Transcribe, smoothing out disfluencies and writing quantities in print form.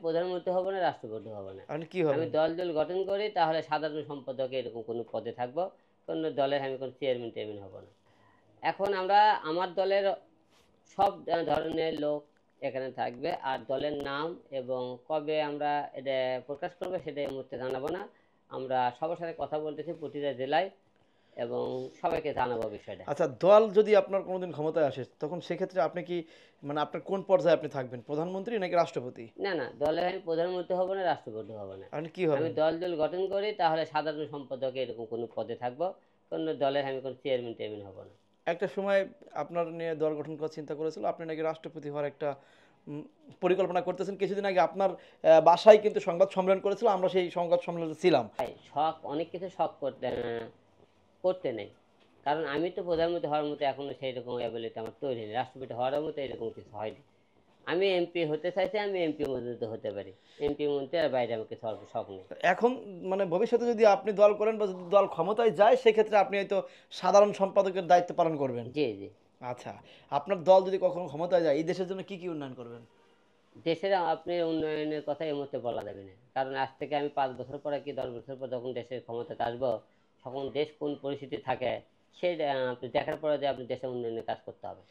প্রধানমন্ত্রী হব না, রাষ্ট্রপতি হব না। আপনি কি আমি হবেন? দল গঠন করি, তাহলে সাধারণ সম্পাদকে এরকম কোনো পদে থাকবো, কোনো দলের আমি কোনো চেয়ারম্যান টেয়ারম্যান হব না। এখন আমরা আমার দলের সব ধরনের লোক এখানে থাকবে, আর দলের নাম এবং কবে আমরা এটা প্রকাশ করবো সেটা এই মুহূর্তে জানাবো না। আমরা সবার সাথে কথা বলতেছি প্রতিটা জেলায়, এবং সবাইকে জানাবো বিষয়টা। আচ্ছা, দল যদি আপনার কোনোদিন ক্ষমতায় আসে তখন সেক্ষেত্রে আপনি কি, মানে আপনার কোন পর্যায়ে আপনি থাকবেন, প্রধানমন্ত্রী নাকি রাষ্ট্রপতি? না না, দলের আমি প্রধানমন্ত্রী হব না, রাষ্ট্রপতি হব না। আপনি কি আমি হবেন? দল গঠন করি, তাহলে সাধারণ সম্পাদকে এরকম কোনো পদে থাকবো, কোনো দলের আমি কোনো চেয়ারম্যান টেয়ারম্যান হব না। একটা সময় আপনার নিয়ে দল গঠন করার চিন্তা করেছিল, আপনি নাকি রাষ্ট্রপতি হওয়ার একটা উম, পরিকল্পনা করতেছেন। কিছুদিন আগে আপনার বাসায় কিন্তু সংবাদ সম্মেলন করেছিল, আমরা সেই সংবাদ সম্মেলনে ছিলাম। তাই শখ, অনেক কিছু শখ করতে করতে নেই, কারণ আমি তো প্রধানমন্ত্রী হওয়ার মতো এখনো সেই রকম অ্যাবিলিটি আমার তৈরি নেই, রাষ্ট্রপতি হওয়ার মতো এরকম কিছু হয়নি। আমি এমপি হতে চাইছি, আমি এমপি মন্ত্রী হতে পারি, এমপি মন্ত্রী আর বাইরে আমার কিছু অল্প শখ নেই। এখন মানে ভবিষ্যতে যদি আপনি দল করেন বা যদি দল ক্ষমতায় যায় সেক্ষেত্রে আপনি হয়তো সাধারণ সম্পাদকের দায়িত্ব পালন করবেন। জি জি। আচ্ছা, আপনার দল যদি কখনো ক্ষমতায় যায় এই দেশের জন্য কি কি উন্নয়ন করবেন? দেশের আপনি উন্নয়নের কথা এই মুহূর্তে বলা যাবে না, কারণ আজ থেকে আমি 5 বছর পরে কি 10 বছর পর যখন দেশের ক্ষমতাতে আসবো, তখন দেশ কোন পরিস্থিতি থাকে সেটা আপনি দেখার পরে যে আপনি দেশের উন্নয়নের কাজ করতে হবে।